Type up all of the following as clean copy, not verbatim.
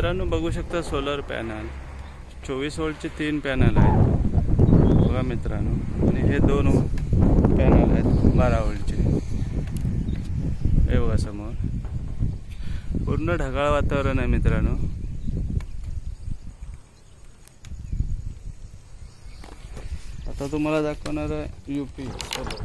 मित्रांनो बघू शकता सोलर पॅनल 24 वोल्टचे 3 पॅनल आहेत बघा मित्रांनो, आणि हे 2 पॅनल आहेत 12 वोल्टचे। हे बघा समोर पूर्ण ढगाळ वातावरण आहे मित्रांनो। आता तुम्हाला दाखवणार आहे यूपी सोलर।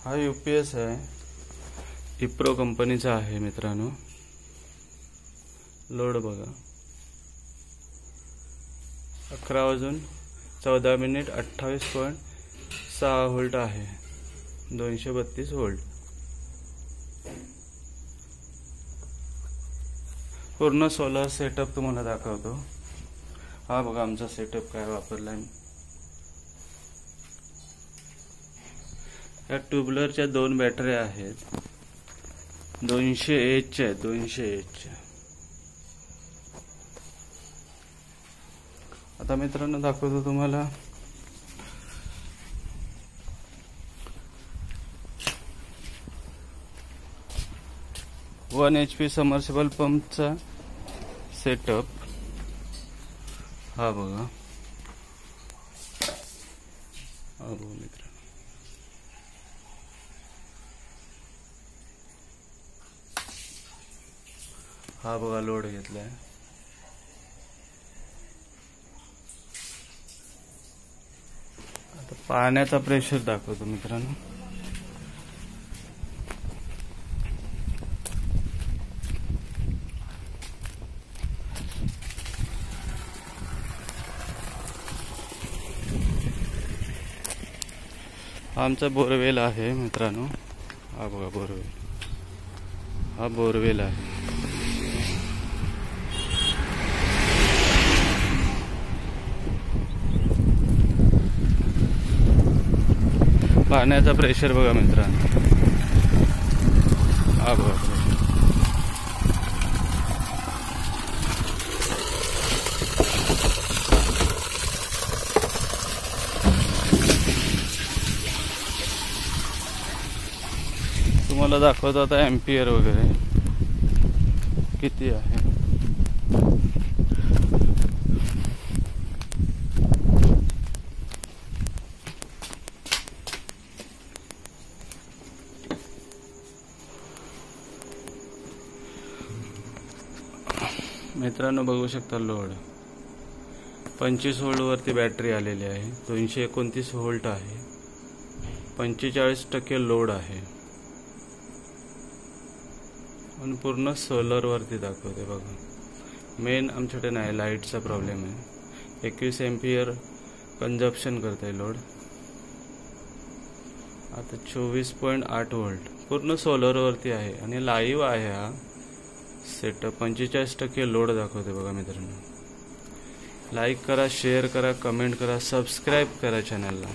हा UPS आहे, इप्रो कंपनीचा आहे मित्रांनो। लोड बघा 11:14 28.6 व्होल्ट आहे, 232 व्होल्ट। पूर्ण सोलर सेटअप तुम्हाला दाखवतो। हा बघा आमचा सेटअप काय वापरलाय। या ट्यूबलरच्या 2 बॅटऱ्या आहेत, 200 च्या 200 च्या। आता मित्रांनो दाखवतो तुम्हाला वन HP सबमर्सिबल पंपचा सेटअप। हा बघा, हा बघा मित्रांनो, हा बघा लोड घेतलाय। आता पाण्याचा प्रेशर दाखवतो मित्रांनो। आमचा बोरवेल आहे मित्रांनो। हा बघा बोरवेल, हा बोरवेल आहे। पाण्याचा प्रेशर बघा मित्रांनो, हा बघा प्रेशर। तुम्हाला दाखवतो आता एम्पियर वगैरे किती आहे। मित्रांनो बघू शकता लोड 25 व्होल्ट वरती बॅटरी आलेली आहे, 229 व्होल्ट आहे, 45% लोड आहे, आणि पूर्ण सोलर वरती दाखवते बघा। मेन आमच्याकडे नाही, लाईटचा प्रॉब्लेम आहे। 21 एम्पियर कंजप्शन करते लोड। आता 24.8 व्होल्ट पूर्ण सोलर वरती आहे, आणि लाईव्ह आहे हा सेटअप। 45% लोड दाखवते बघा मित्रांनो। लाईक करा, शेअर करा, कमेंट करा, सबस्क्राईब करा चॅनलला।